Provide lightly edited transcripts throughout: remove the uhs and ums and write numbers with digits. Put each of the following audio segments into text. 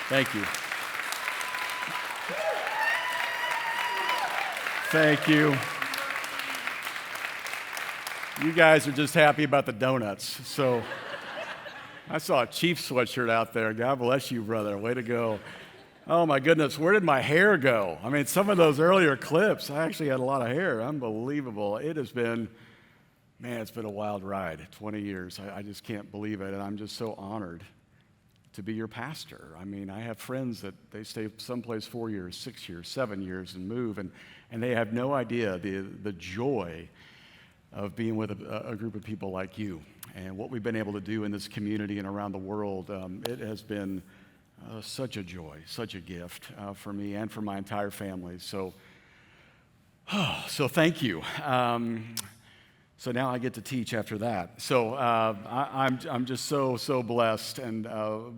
Thank you. Thank you. You guys are just happy about the donuts. So I saw a Chiefs sweatshirt out there. God bless you, brother. Way to go. Oh, my goodness. Where did my hair go? I mean, some of those earlier clips, I actually had a lot of hair. Unbelievable. It has been, man, it's been a wild ride. 20 years. I just can't believe it. And I'm just so honored to be your pastor. I mean, I have friends that they stay someplace 4 years, 6 years, 7 years and move, and they have no idea the joy of being with a group of people like you and what we've been able to do in this community and around the world. It has been such a joy, such a gift for me and for my entire family. So thank you. So now I get to teach after that. So I'm just so blessed and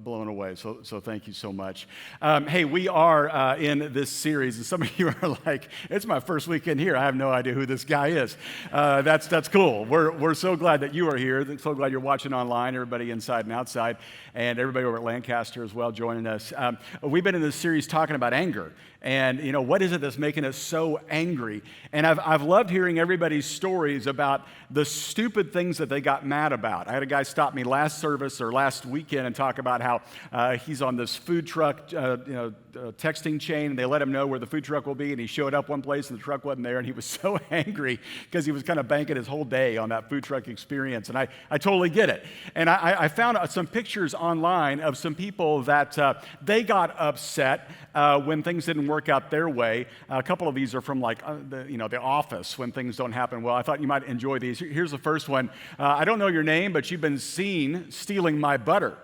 blown away. So thank you so much. Hey, we are in this series, and some of you are like, "It's my first weekend here. I have no idea who this guy is." That's cool. We're so glad that you are here. So glad you're watching online. Everybody inside and outside, and everybody over at Lancaster as well joining us. We've been in this series talking about anger. And, you know, what is it that's making us so angry? And I've loved hearing everybody's stories about the stupid things that they got mad about. I had a guy stop me last service or last weekend and talk about how he's on this food truck texting chain, and they let him know where the food truck will be, and he showed up one place and the truck wasn't there, and he was so angry because he was kind of banking his whole day on that food truck experience. And I totally get it. And I found some pictures online of some people that they got upset when things didn't work out their way. A couple of these are from the Office, when things don't happen well. I thought you might enjoy these. Here's the first one. I don't know your name, but you've been seen stealing my butter.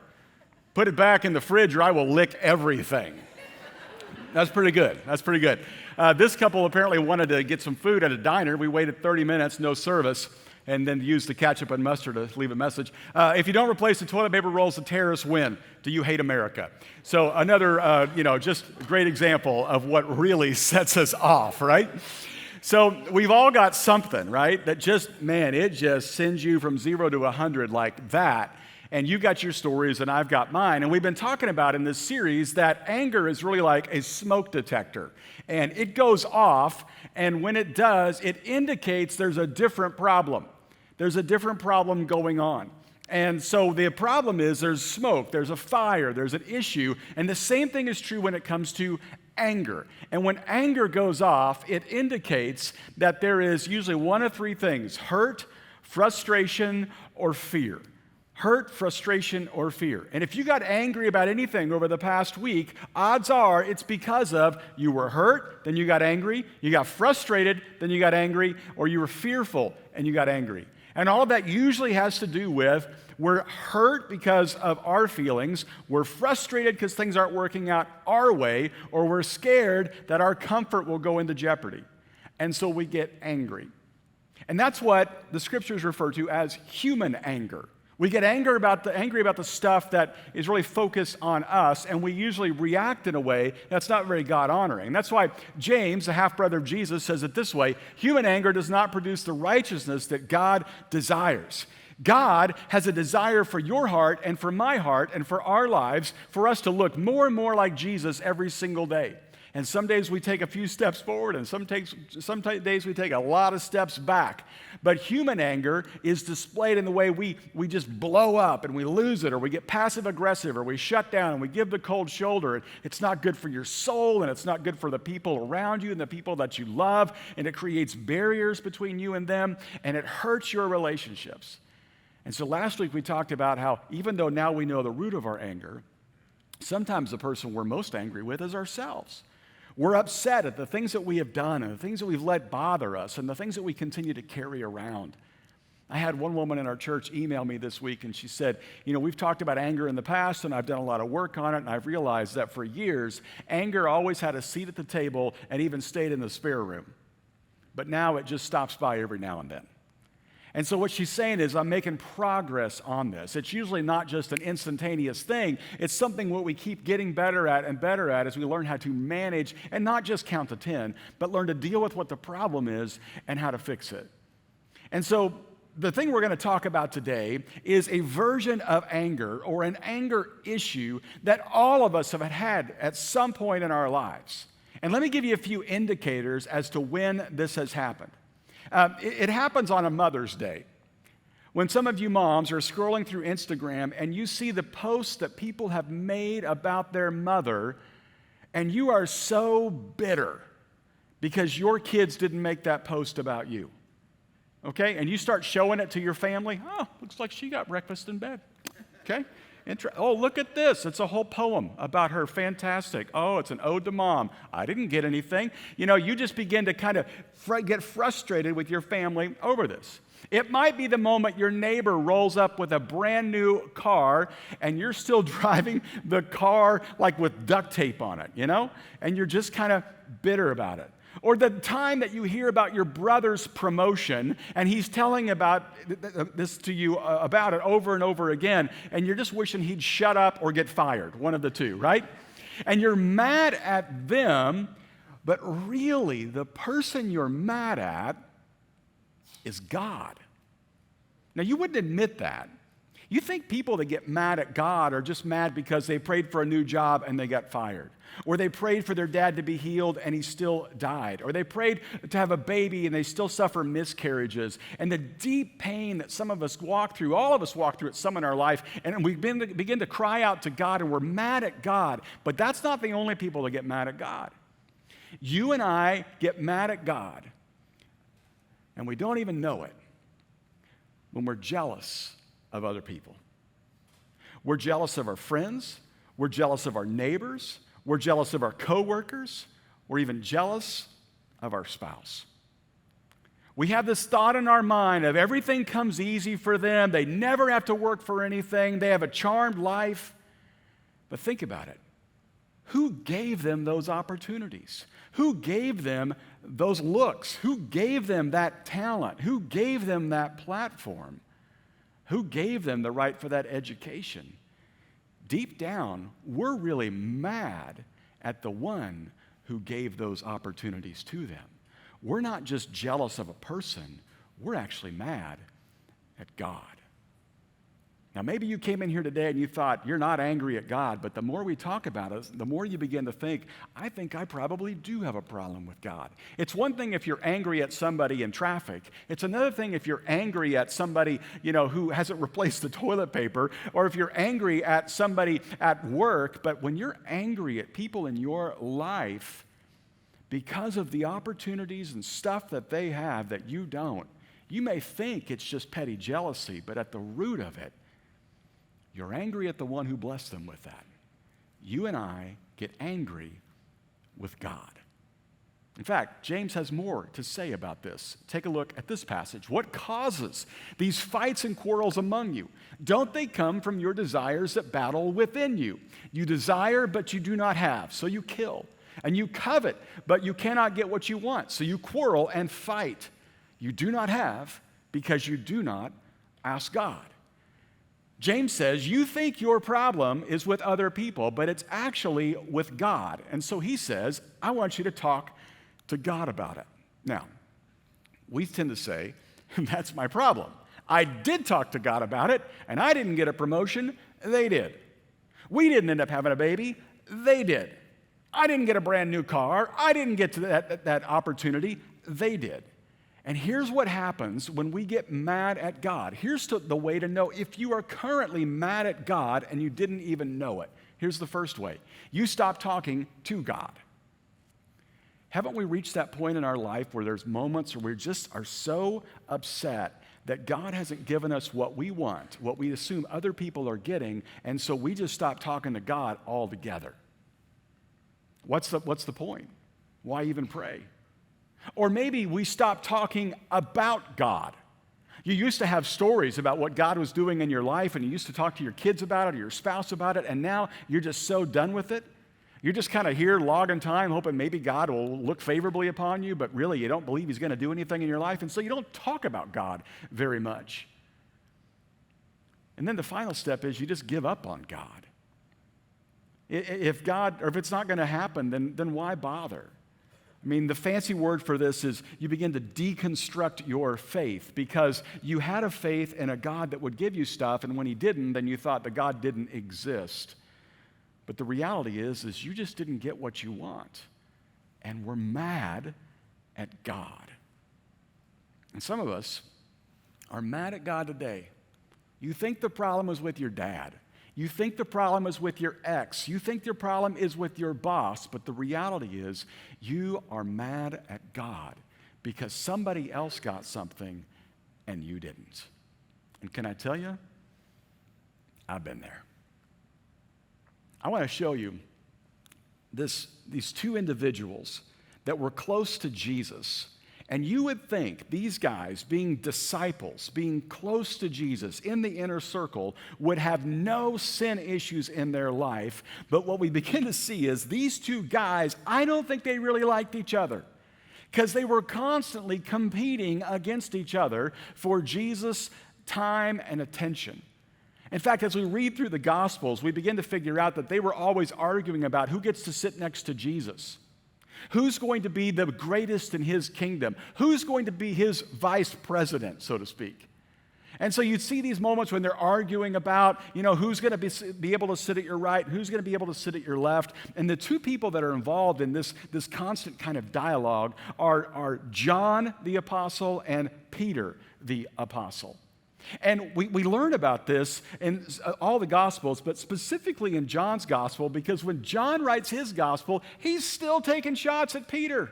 Put it back in the fridge or I will lick everything. That's pretty good. This couple apparently wanted to get some food at a diner. We waited 30 minutes, no service, and then used the ketchup and mustard to leave a message. If you don't replace the toilet paper rolls, the terrorists win. Do you hate America? So another, just a great example of what really sets us off, right? So we've all got something, right, that it just sends you from 0 to 100 like that. And you got your stories and I've got mine. And we've been talking about in this series that anger is really like a smoke detector. And it goes off, and when it does, it indicates there's a different problem. There's a different problem going on. And so the problem is there's smoke, there's a fire, there's an issue. And the same thing is true when it comes to anger. And when anger goes off, it indicates that there is usually one of three things: hurt, frustration, or fear. Hurt, frustration, or fear. And if you got angry about anything over the past week, odds are it's because of you were hurt, then you got angry, you got frustrated, then you got angry, or you were fearful and you got angry. And all of that usually has to do with we're hurt because of our feelings, we're frustrated because things aren't working out our way, or we're scared that our comfort will go into jeopardy. And so we get angry. And that's what the scriptures refer to as human anger. We get angry about the stuff that is really focused on us, and we usually react in a way that's not very God-honoring. That's why James, the half-brother of Jesus, says it this way: human anger does not produce the righteousness that God desires. God has a desire for your heart and for my heart and for our lives for us to look more and more like Jesus every single day. And some days we take a few steps forward, and some days we take a lot of steps back. But human anger is displayed in the way we just blow up and we lose it, or we get passive aggressive, or we shut down and we give the cold shoulder. It's not good for your soul, and it's not good for the people around you and the people that you love, and it creates barriers between you and them, and it hurts your relationships. And so last week we talked about how even though now we know the root of our anger, sometimes the person we're most angry with is ourselves. We're upset at the things that we have done and the things that we've let bother us and the things that we continue to carry around. I had one woman in our church email me this week, and she said, we've talked about anger in the past, and I've done a lot of work on it, and I've realized that for years, anger always had a seat at the table and even stayed in the spare room. But now it just stops by every now and then. And so what she's saying is, I'm making progress on this. It's usually not just an instantaneous thing. It's something what we keep getting better at and better at as we learn how to manage and not just count to 10, but learn to deal with what the problem is and how to fix it. And so the thing we're going to talk about today is a version of anger or an anger issue that all of us have had at some point in our lives. And let me give you a few indicators as to when this has happened. It happens on a Mother's Day. When some of you moms are scrolling through Instagram and you see the posts that people have made about their mother, and you are so bitter because your kids didn't make that post about you. Okay? And you start showing it to your family. Oh, looks like she got breakfast in bed. Okay? Oh, look at this. It's a whole poem about her. Fantastic. Oh, it's an ode to mom. I didn't get anything. You know, you just begin to kind of get frustrated with your family over this. It might be the moment your neighbor rolls up with a brand new car and you're still driving the car like with duct tape on it, you know? And you're just kind of bitter about it. Or the time that you hear about your brother's promotion and he's telling about this to you about it over and over again, and you're just wishing he'd shut up or get fired, one of the two, right? And you're mad at them, but really the person you're mad at is God. Now, you wouldn't admit that. You think people that get mad at God are just mad because they prayed for a new job and they got fired. Or they prayed for their dad to be healed and he still died. Or they prayed to have a baby and they still suffer miscarriages. And the deep pain that some of us walk through, all of us walk through at some in our life, and we begin to cry out to God and we're mad at God. But that's not the only people that get mad at God. You and I get mad at God and we don't even know it when we're jealous of other people. We're jealous of our friends. We're jealous of our neighbors. We're jealous of our coworkers. We're even jealous of our spouse. We have this thought in our mind of everything comes easy for them. They never have to work for anything. They have a charmed life. But think about it. Who gave them those opportunities? Who gave them those looks? Who gave them that talent? Who gave them that platform? Who gave them the right for that education? Deep down, we're really mad at the one who gave those opportunities to them. We're not just jealous of a person, we're actually mad at God. Now, maybe you came in here today and you thought, you're not angry at God, but the more we talk about it, the more you begin to think I probably do have a problem with God. It's one thing if you're angry at somebody in traffic. It's another thing if you're angry at somebody, who hasn't replaced the toilet paper, or if you're angry at somebody at work. But when you're angry at people in your life because of the opportunities and stuff that they have that you don't, you may think it's just petty jealousy, but at the root of it, you're angry at the one who blessed them with that. You and I get angry with God. In fact, James has more to say about this. Take a look at this passage. What causes these fights and quarrels among you? Don't they come from your desires that battle within you? You desire, but you do not have, so you kill. And you covet, but you cannot get what you want, so you quarrel and fight. You do not have because you do not ask God. James says, you think your problem is with other people, but it's actually with God. And so he says, I want you to talk to God about it. Now, we tend to say, that's my problem. I did talk to God about it, and I didn't get a promotion. They did. We didn't end up having a baby. They did. I didn't get a brand new car. I didn't get to that opportunity. They did. And here's what happens when we get mad at God. Here's the way to know if you are currently mad at God and you didn't even know it. Here's the first way. You stop talking to God. Haven't we reached that point in our life where there's moments where we just are so upset that God hasn't given us what we want, what we assume other people are getting, and so we just stop talking to God altogether? What's the point? Why even pray? Or maybe we stop talking about God. You used to have stories about what God was doing in your life, and you used to talk to your kids about it or your spouse about it, and now you're just so done with it. You're just kind of here logging time, hoping maybe God will look favorably upon you, but really you don't believe he's going to do anything in your life, and so you don't talk about God very much. And then the final step is you just give up on God. If it's not going to happen, then why bother? I mean, the fancy word for this is you begin to deconstruct your faith because you had a faith in a God that would give you stuff, and when he didn't, then you thought the God didn't exist. But the reality is you just didn't get what you want, and we're mad at God. And some of us are mad at God today. You think the problem is with your dad. You think the problem is with your ex. You think your problem is with your boss, but the reality is you are mad at God because somebody else got something and you didn't. And can I tell you, I've been there. I want to show you these two individuals that were close to Jesus. And you would think these guys, being disciples, being close to Jesus in the inner circle, would have no sin issues in their life. But what we begin to see is these two guys, I don't think they really liked each other because they were constantly competing against each other for Jesus' time and attention. In fact, as we read through the Gospels, we begin to figure out that they were always arguing about who gets to sit next to Jesus. Who's going to be the greatest in his kingdom? Who's going to be his vice president, so to speak? And so you'd see these moments when they're arguing about, who's going to be able to sit at your right, who's going to be able to sit at your left. And the two people that are involved in this constant kind of dialogue are John the apostle and Peter the apostle. And we learn about this in all the Gospels, but specifically in John's Gospel, because when John writes his Gospel, he's still taking shots at Peter.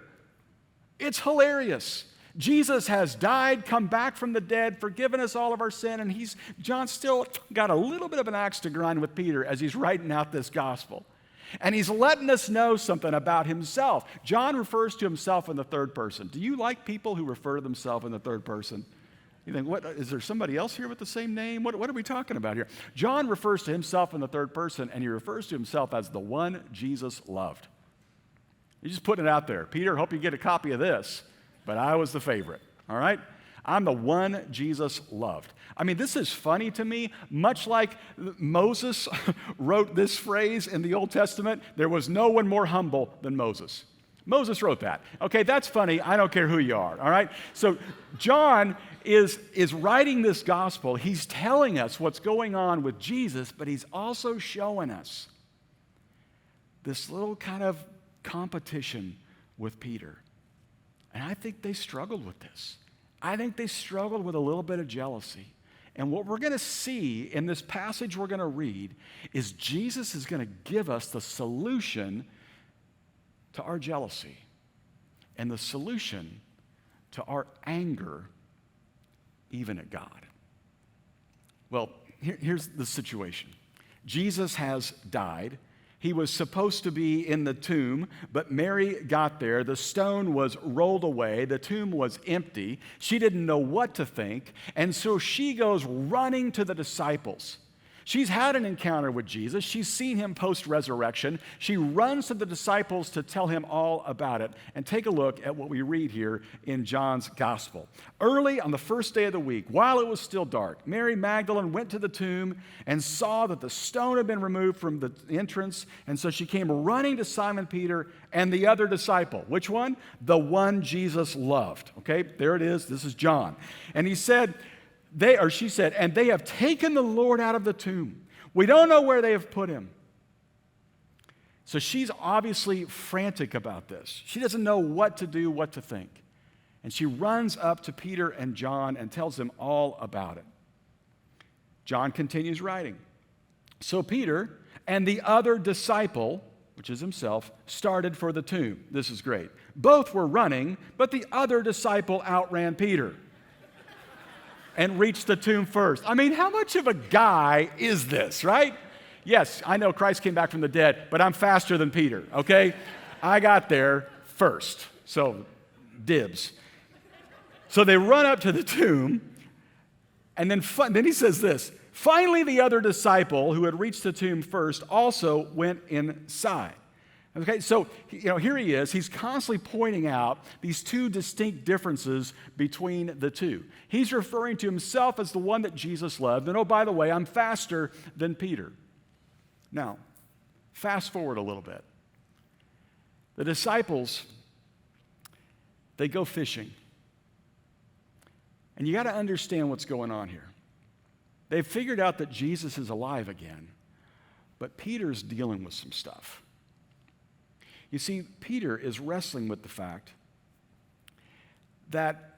It's hilarious. Jesus has died, come back from the dead, forgiven us all of our sin, and John's still got a little bit of an axe to grind with Peter as he's writing out this Gospel. And he's letting us know something about himself. John refers to himself in the third person. Do you like people who refer to themselves in the third person? You think, what, is there somebody else here with the same name? What are we talking about here? John refers to himself in the third person, and he refers to himself as the one Jesus loved. He's just putting it out there. Peter, hope you get a copy of this, but I was the favorite, all right? I'm the one Jesus loved. I mean, this is funny to me, much like Moses wrote this phrase in the Old Testament, there was no one more humble than Moses. Moses wrote that. Okay, that's funny. I don't care who you are, all right? So John is writing this gospel. He's telling us what's going on with Jesus, but he's also showing us this little kind of competition with Peter. And I think they struggled with this. I think they struggled with a little bit of jealousy. And what we're going to see in this passage we're going to read is Jesus is going to give us the solution to our jealousy and the solution to our anger even at God. Well, here's the situation. Jesus has died. He was supposed to be in the tomb, but Mary got there. The stone was rolled away. The tomb was empty. She didn't know what to think, and so she goes running to the disciples. She's had an encounter with Jesus. She's seen him post-resurrection. She runs to the disciples to tell him all about it. And take a look at what we read here in John's gospel. Early on the first day of the week, while it was still dark, Mary Magdalene went to the tomb and saw that the stone had been removed from the entrance. And so she came running to Simon Peter and the other disciple. Which one? The one Jesus loved. Okay, there it is. This is John. And she said, and they have taken the Lord out of the tomb. We don't know where they have put him. So she's obviously frantic about this. She doesn't know what to do, what to think. And she runs up to Peter and John and tells them all about it. John continues writing. So Peter and the other disciple, which is himself, started for the tomb. This is great. Both were running, but the other disciple outran Peter and reached the tomb first. I mean, how much of a guy is this, right? Yes, I know Christ came back from the dead, but I'm faster than Peter, okay? I got there first, so dibs. So they run up to the tomb, and then he says this, finally the other disciple who had reached the tomb first also went inside. Okay, so, here he is. He's constantly pointing out these two distinct differences between the two. He's referring to himself as the one that Jesus loved. And oh, by the way, I'm faster than Peter. Now, fast forward a little bit. The disciples, they go fishing. And you got to understand what's going on here. They've figured out that Jesus is alive again, but Peter's dealing with some stuff. You see, Peter is wrestling with the fact that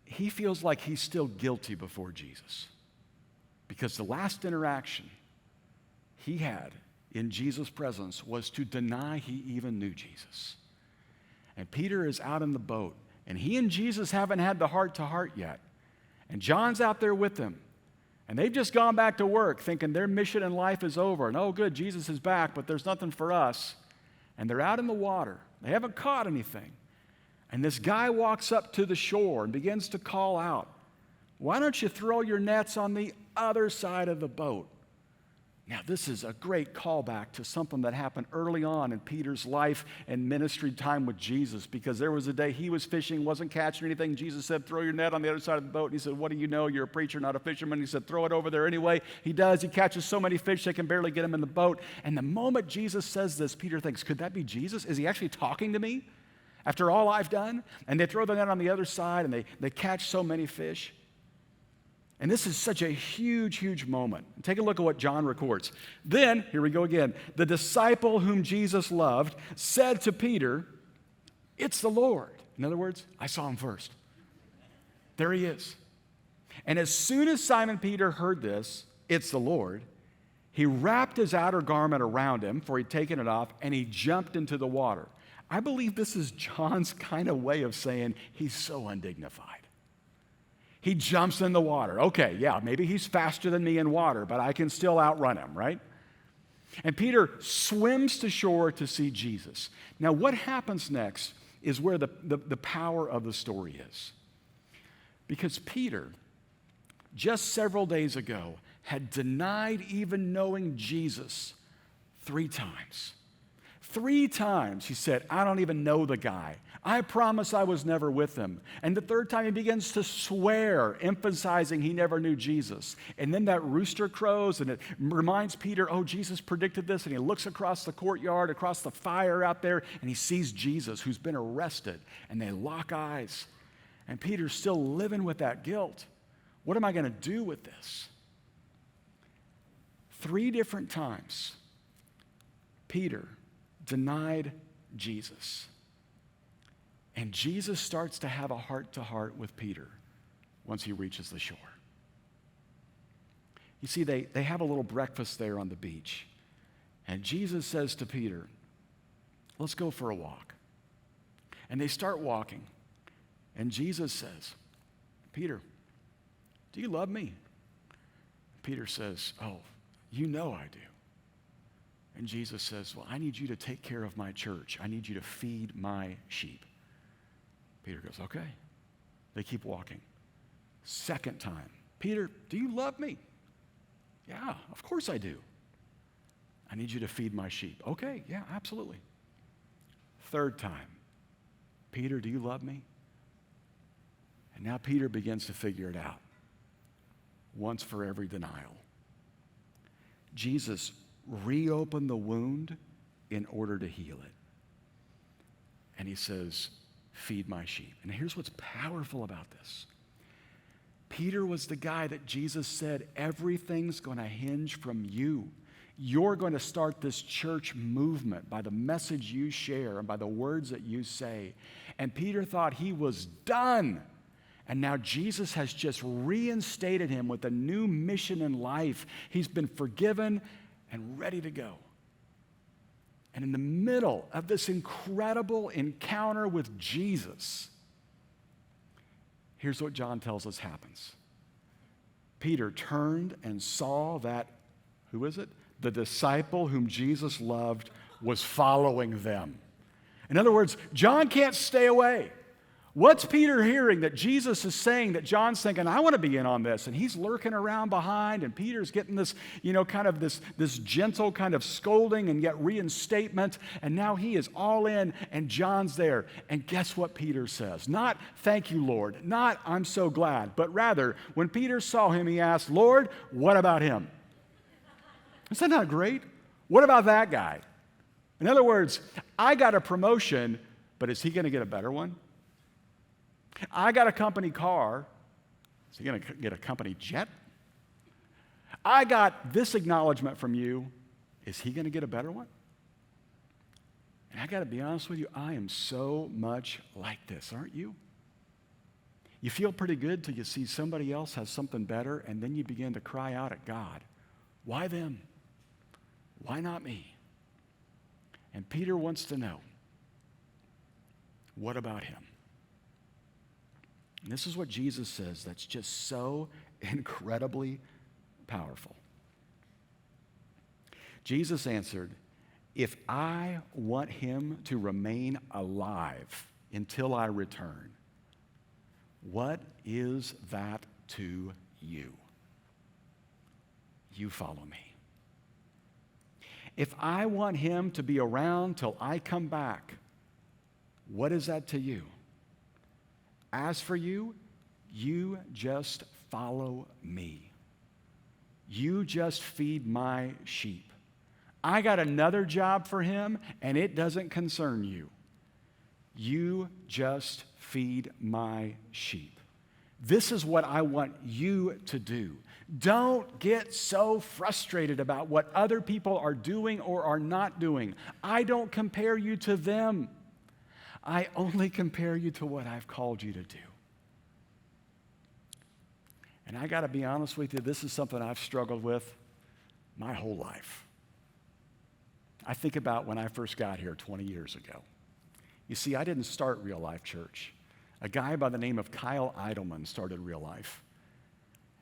he feels like he's still guilty before Jesus because the last interaction he had in Jesus' presence was to deny he even knew Jesus. And Peter is out in the boat, and he and Jesus haven't had the heart-to-heart yet. And John's out there with them. And they've just gone back to work thinking their mission in life is over. And oh, good, Jesus is back, but there's nothing for us. And they're out in the water. They haven't caught anything. And this guy walks up to the shore and begins to call out, "Why don't you throw your nets on the other side of the boat?" Now, this is a great callback to something that happened early on in Peter's life and ministry time with Jesus, because there was a day he was fishing, wasn't catching anything. Jesus said, "Throw your net on the other side of the boat." And he said, "What do you know? You're a preacher, not a fisherman." He said, "Throw it over there anyway." He does. He catches so many fish they can barely get him in the boat. And the moment Jesus says this, Peter thinks, could that be Jesus? Is he actually talking to me after all I've done? And they throw the net on the other side, and they catch so many fish. And this is such a huge, huge moment. Take a look at what John records. Then, here we go again, the disciple whom Jesus loved said to Peter, "It's the Lord." In other words, I saw him first. There he is. And as soon as Simon Peter heard this, "It's the Lord," he wrapped his outer garment around him, for he'd taken it off, and he jumped into the water. I believe this is John's kind of way of saying he's so undignified. He jumps in the water. Okay, yeah, maybe he's faster than me in water, but I can still outrun him, right? And Peter swims to shore to see Jesus. Now, what happens next is where the power of the story is. Because Peter, just several days ago, had denied even knowing Jesus 3 times. 3 times he said, "I don't even know the guy. I promise I was never with him." And the 3rd time he begins to swear, emphasizing he never knew Jesus. And then that rooster crows, and it reminds Peter, oh, Jesus predicted this. And he looks across the courtyard, across the fire out there, and he sees Jesus, who's been arrested. And they lock eyes. And Peter's still living with that guilt. What am I going to do with this? 3 different times, Peter denied Jesus. And Jesus starts to have a heart-to-heart with Peter once he reaches the shore. You see, they have a little breakfast there on the beach. And Jesus says to Peter, "Let's go for a walk." And they start walking. And Jesus says, "Peter, do you love me?" Peter says, "Oh, you know I do." And Jesus says, "Well, I need you to take care of my church. I need you to feed my sheep." Peter goes, "Okay." They keep walking. 2nd time, "Peter, do you love me?" "Yeah, of course I do." "I need you to feed my sheep." "Okay, yeah, absolutely." 3rd time, "Peter, do you love me?" And now Peter begins to figure it out. Once for every denial. Jesus reopened the wound in order to heal it. And he says, "Feed my sheep." And here's what's powerful about this. Peter was the guy that Jesus said, everything's going to hinge from you. You're going to start this church movement by the message you share and by the words that you say. And Peter thought he was done. And now Jesus has just reinstated him with a new mission in life. He's been forgiven and ready to go. And in the middle of this incredible encounter with Jesus, here's what John tells us happens. Peter turned and saw that, who is it? The disciple whom Jesus loved was following them. In other words, John can't stay away. What's Peter hearing that Jesus is saying that John's thinking, I want to be in on this? And he's lurking around behind, and Peter's getting this, kind of this gentle kind of scolding and yet reinstatement. And now he is all in, and John's there. And guess what Peter says? Not, thank you, Lord. Not, I'm so glad. But rather, when Peter saw him, he asked, Lord, what about him? Is that not great? What about that guy? In other words, I got a promotion, but is he going to get a better one? I got a company car. Is he going to get a company jet? I got this acknowledgement from you. Is he going to get a better one? And I got to be honest with you, I am so much like this, aren't you? You feel pretty good till you see somebody else has something better, and then you begin to cry out at God. Why them? Why not me? And Peter wants to know, what about him? And this is what Jesus says that's just so incredibly powerful. Jesus answered, if I want him to remain alive until I return, what is that to you? You follow me. If I want him to be around till I come back, what is that to you? As for you, you just follow me. You just feed my sheep. I got another job for him, and it doesn't concern you. You just feed my sheep. This is what I want you to do. Don't get so frustrated about what other people are doing or are not doing. I don't compare you to them. I only compare you to what I've called you to do. And I got to be honest with you, this is something I've struggled with my whole life. I think about when I first got here 20 years ago. You see, I didn't start Real Life Church. A guy by the name of Kyle Idleman started Real Life.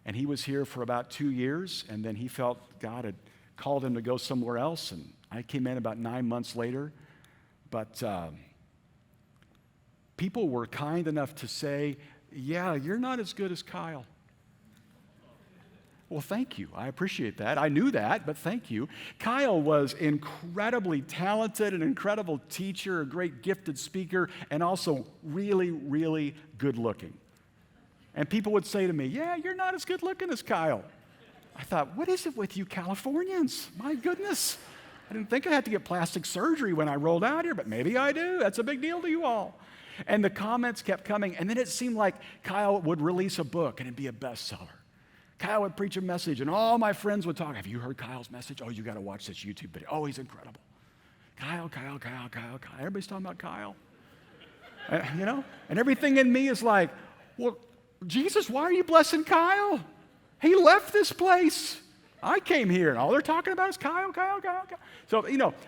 And he was here for about 2 years, and then he felt God had called him to go somewhere else, and I came in about 9 months later. But people were kind enough to say, yeah, you're not as good as Kyle. Well, thank you. I appreciate that. I knew that, but thank you. Kyle was incredibly talented, an incredible teacher, a great gifted speaker, and also really, really good looking. And people would say to me, yeah, you're not as good looking as Kyle. I thought, what is it with you Californians? My goodness. I didn't think I had to get plastic surgery when I rolled out here, but maybe I do. That's a big deal to you all. And the comments kept coming, and then it seemed like Kyle would release a book and it'd be a bestseller. Kyle would preach a message, and all my friends would talk. Have you heard Kyle's message? Oh, you got to watch this YouTube video. Oh, he's incredible. Kyle. Everybody's talking about Kyle. And everything in me is like, well, Jesus, why are you blessing Kyle? He left this place. I came here, and all they're talking about is Kyle. So,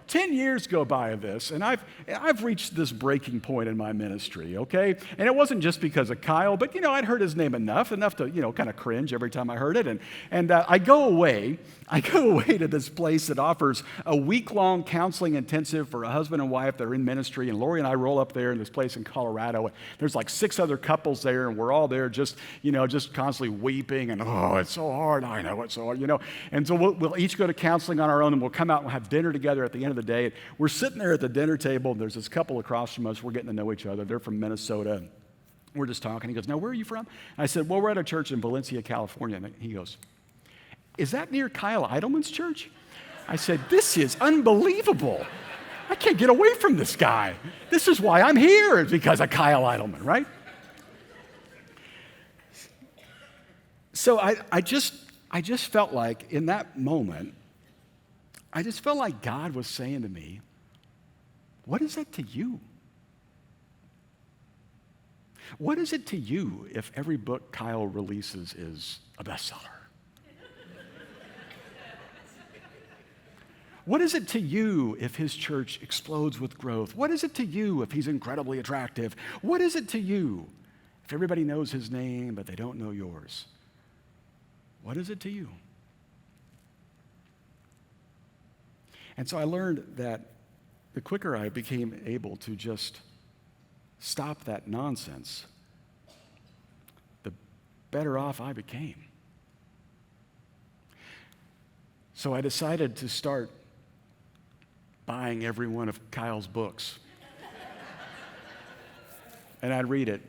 10 years go by of this, and I've reached this breaking point in my ministry, okay? And it wasn't just because of Kyle, but, I'd heard his name enough to, kind of cringe every time I heard it. And I go away to this place that offers a week-long counseling intensive for a husband and wife that are in ministry, and Lori and I roll up there in this place in Colorado. And there's like 6 other couples there, and we're all there just constantly weeping, and, oh, it's so hard. I know it's so hard, And so we'll each go to counseling on our own, and we'll come out and we'll have dinner together at the end of the day. And we're sitting there at the dinner table, and there's this couple across from us. We're getting to know each other. They're from Minnesota. And we're just talking. He goes, now, where are you from? And I said, well, we're at a church in Valencia, California. And he goes, is that near Kyle Idleman's church? I said, this is unbelievable. I can't get away from this guy. This is why I'm here, is because of Kyle Idleman, right? So I just felt like in that moment, I just felt like God was saying to me, what is that to you? What is it to you if every book Kyle releases is a bestseller? What is it to you if his church explodes with growth? What is it to you if he's incredibly attractive? What is it to you if everybody knows his name but they don't know yours? What is it to you? And so I learned that the quicker I became able to just stopped that nonsense, the better off I became. So I decided to start buying every one of Kyle's books. And I'd read it,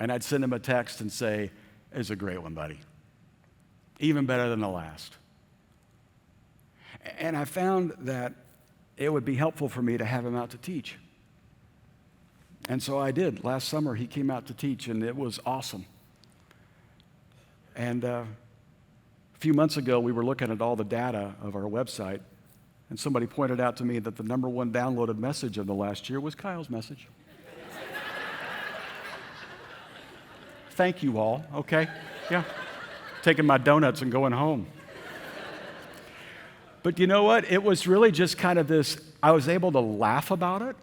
and I'd send him a text and say, "It's a great one, buddy. Even better than the last." And I found that it would be helpful for me to have him out to teach. And so I did. Last summer, he came out to teach, and it was awesome. And a few months ago, we were looking at all the data of our website, and somebody pointed out to me that the number one downloaded message of the last year was Kyle's message. Thank you all, okay? Yeah. Taking my donuts and going home. But you know what? It was really just kind of this, I was able to laugh about it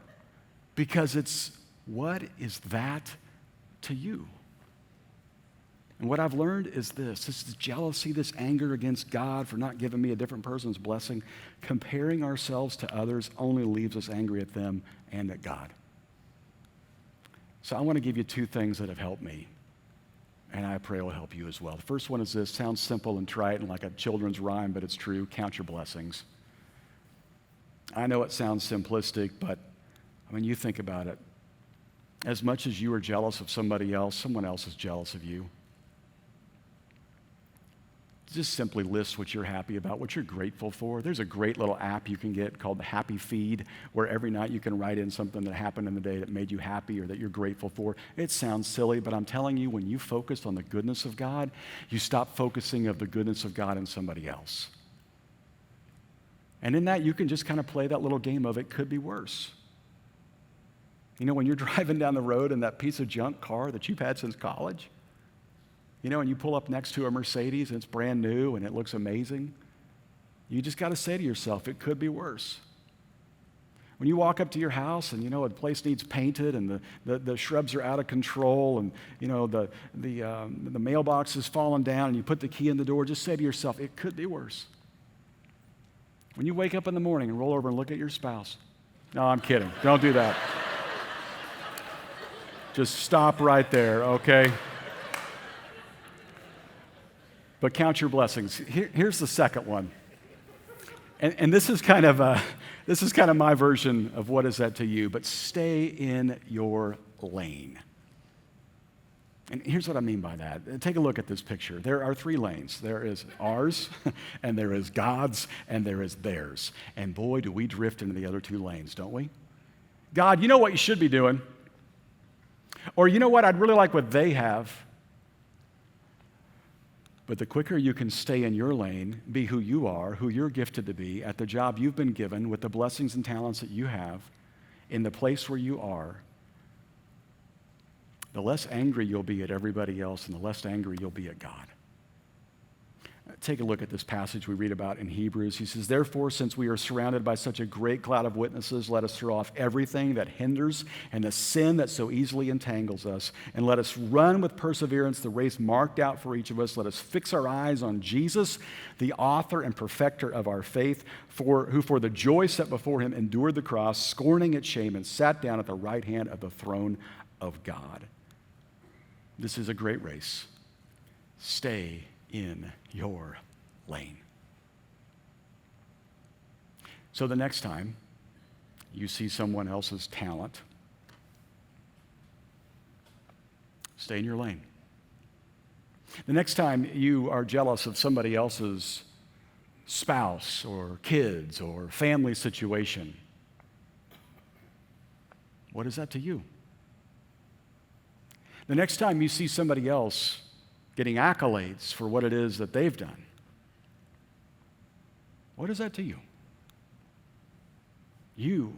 because it's, what is that to you? And what I've learned is this jealousy, this anger against God for not giving me a different person's blessing. Comparing ourselves to others only leaves us angry at them and at God. So I want to give you two things that have helped me, and I pray it will help you as well. The first one is this, sounds simple and trite and like a children's rhyme, but it's true. Count your blessings. I know it sounds simplistic, but I mean, you think about it. As much as you are jealous of somebody else, someone else is jealous of you. Just simply list what you're happy about, what you're grateful for. There's a great little app you can get called the Happy Feed, where every night you can write in something that happened in the day that made you happy or that you're grateful for. It sounds silly, but I'm telling you, when you focus on the goodness of God, you stop focusing on the goodness of God in somebody else. And in that, you can just kind of play that little game of it could be worse. You know, when you're driving down the road in that piece of junk car that you've had since college, you know, and you pull up next to a Mercedes and it's brand new and it looks amazing, you just got to say to yourself, it could be worse. When you walk up to your house and, you know, a place needs painted and the shrubs are out of control and, you know, the mailbox is falling down and you put the key in the door, just say to yourself, it could be worse. When you wake up in the morning and roll over and look at your spouse, no, I'm kidding. Don't do that. Just stop right there, okay? But count your blessings. Here's the second one. And this is kind of my version of what is that to you, but stay in your lane. And here's what I mean by that. Take a look at this picture. There are three lanes. There is ours, and there is God's, and there is theirs. And boy, do we drift into the other two lanes, don't we? God, you know what you should be doing. Or you know what, I'd really like what they have. But the quicker you can stay in your lane, be who you are, who you're gifted to be, at the job you've been given, with the blessings and talents that you have, in the place where you are, the less angry you'll be at everybody else and the less angry you'll be at God. Take a look at this passage we read about in Hebrews. He says, "Therefore, since we are surrounded by such a great cloud of witnesses, let us throw off everything that hinders and the sin that so easily entangles us, and let us run with perseverance the race marked out for each of us. Let us fix our eyes on Jesus, the author and perfecter of our faith, who for the joy set before him endured the cross, scorning its shame, and sat down at the right hand of the throne of God." This is a great race. Stay in your lane. So the next time you see someone else's talent, stay in your lane. The next time you are jealous of somebody else's spouse or kids or family situation, what is that to you? The next time you see somebody else getting accolades for what it is that they've done, what is that to you? You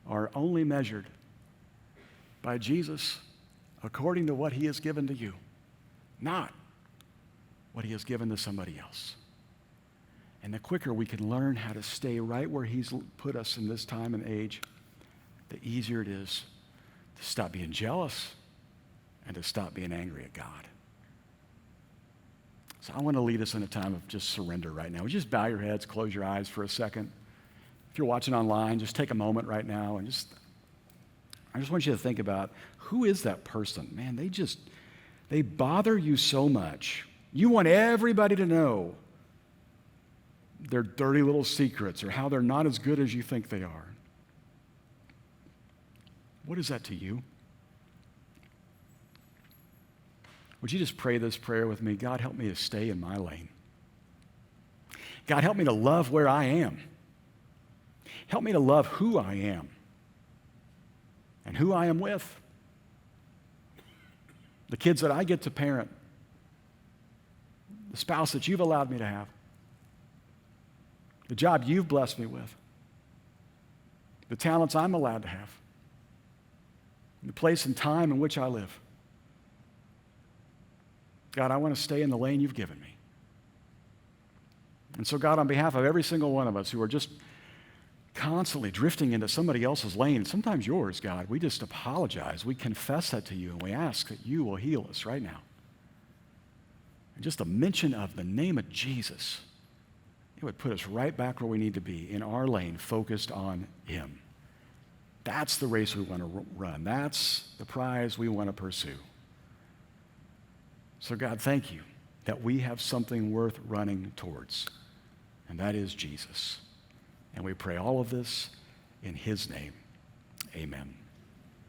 are only measured by Jesus according to what he has given to you, not what he has given to somebody else. And the quicker we can learn how to stay right where he's put us in this time and age, the easier it is to stop being jealous and to stop being angry at God. So I want to lead us in a time of just surrender right now. Would you just bow your heads, close your eyes for a second? If you're watching online, just take a moment right now and just I just want you to think about, who is that person? Man, they bother you so much. You want everybody to know their dirty little secrets or how they're not as good as you think they are. What is that to you? Would you just pray this prayer with me? God, help me to stay in my lane. God, help me to love where I am. Help me to love who I am and who I am with. The kids that I get to parent, the spouse that you've allowed me to have, the job you've blessed me with, the talents I'm allowed to have, the place and time in which I live. God, I want to stay in the lane you've given me. And so, God, on behalf of every single one of us who are just constantly drifting into somebody else's lane, sometimes yours, God, we just apologize. We confess that to you, and we ask that you will heal us right now. And just a mention of the name of Jesus, it would put us right back where we need to be, in our lane, focused on him. That's the race we want to run. That's the prize we want to pursue. So, God, thank you that we have something worth running towards, and that is Jesus. And we pray all of this in his name. Amen.